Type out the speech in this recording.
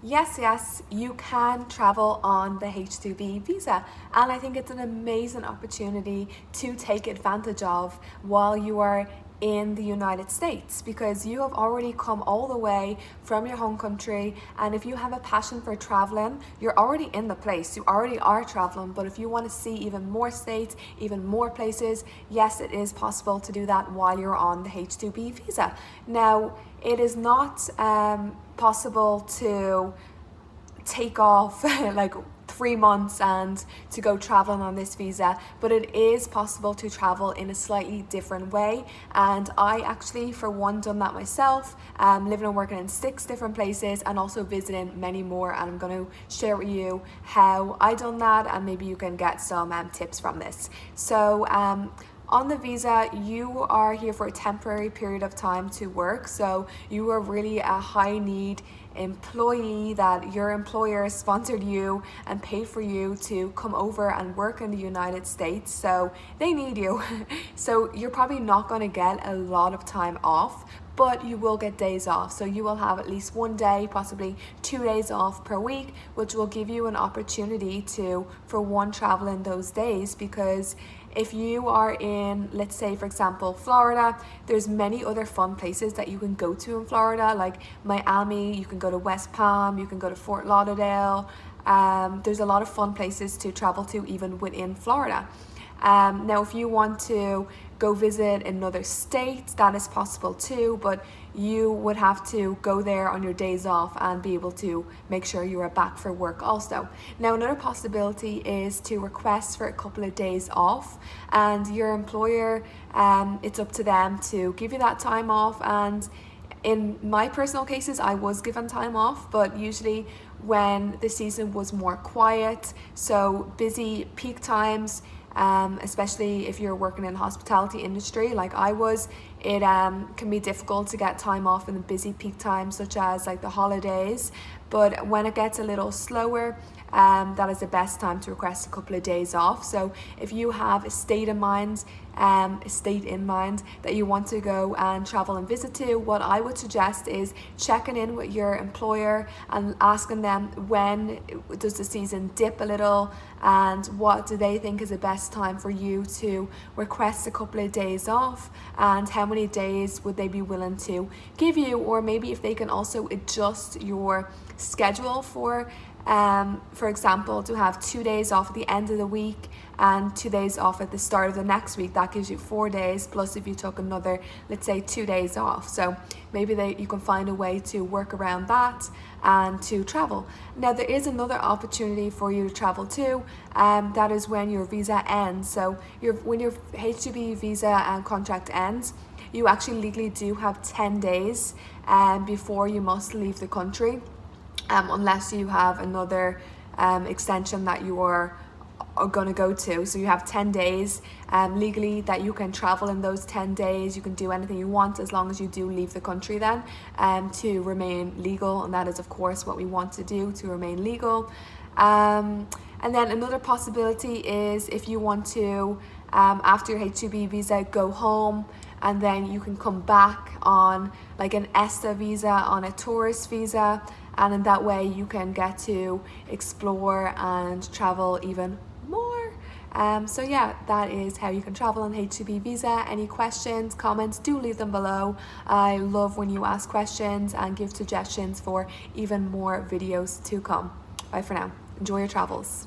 Yes, you can travel on the H2B visa, and I think it's an amazing opportunity to take advantage of while you are in the United States, because you have already come all the way from your home country, and if you have a passion for traveling, you're already in the place, you already are traveling. But if you want to see even more states, even more places, yes, it is possible to do that while you're on the H2B visa. Now, it is not possible to take off like 3 months and to go traveling on this visa, but it is possible to travel in a slightly different way. And I actually, for one, done that myself, living and working in 6 different places and also visiting many more. And I'm going to share with you how I done that, and maybe you can get some tips from this. So on the visa, you are here for a temporary period of time to work. So you are really a high need employee that your employer sponsored you and paid for you to come over and work in the United States. So they need you. So you're probably not going to get a lot of time off, but you will get days off. So you will have at least 1 day, possibly 2 days off per week, which will give you an opportunity to, for one, travel in those days. Because if you are in, let's say, for example, Florida, there's many other fun places that you can go to in Florida, like Miami. You can go to West Palm, you can go to Fort Lauderdale. There's a lot of fun places to travel to even within Florida. Now, if you want to go visit another state, that is possible too, but you would have to go there on your days off and be able to make sure you are back for work also. Now, another possibility is to request for a couple of days off, and your employer, it's up to them to give you that time off. And in my personal cases, I was given time off, but usually when the season was more quiet, so busy peak times, especially if you're working in the hospitality industry like I was, it can be difficult to get time off in the busy peak times, such as like the holidays. But when it gets a little slower, that is the best time to request a couple of days off. So if you have a state in mind that you want to go and travel and visit to, what I would suggest is checking in with your employer and asking them, when does the season dip a little, and what do they think is the best time for you to request a couple of days off, and how many days would they be willing to give you. Or maybe if they can also adjust your schedule for example, to have 2 days off at the end of the week and 2 days off at the start of the next week. That gives you 4 days, plus if you took another, let's say, 2 days off. So maybe you can find a way to work around that and to travel. Now, there is another opportunity for you to travel too, that is when your visa ends. So when your H2B visa and contract ends, you actually legally do have 10 days before you must leave the country. Unless you have another extension that you are going to go to. So you have 10 days legally that you can travel. In those 10 days, you can do anything you want as long as you do leave the country then, to remain legal. And that is, of course, what we want to do, to remain legal. And then another possibility is if you want to, after your H2B visa, go home, and then you can come back on like an ESTA visa, on a tourist visa, and in that way you can get to explore and travel even more. So yeah, that is how you can travel on H2B visa. Any questions, comments, do leave them below. I love when you ask questions and give suggestions for even more videos to come. Bye for now. Enjoy your travels.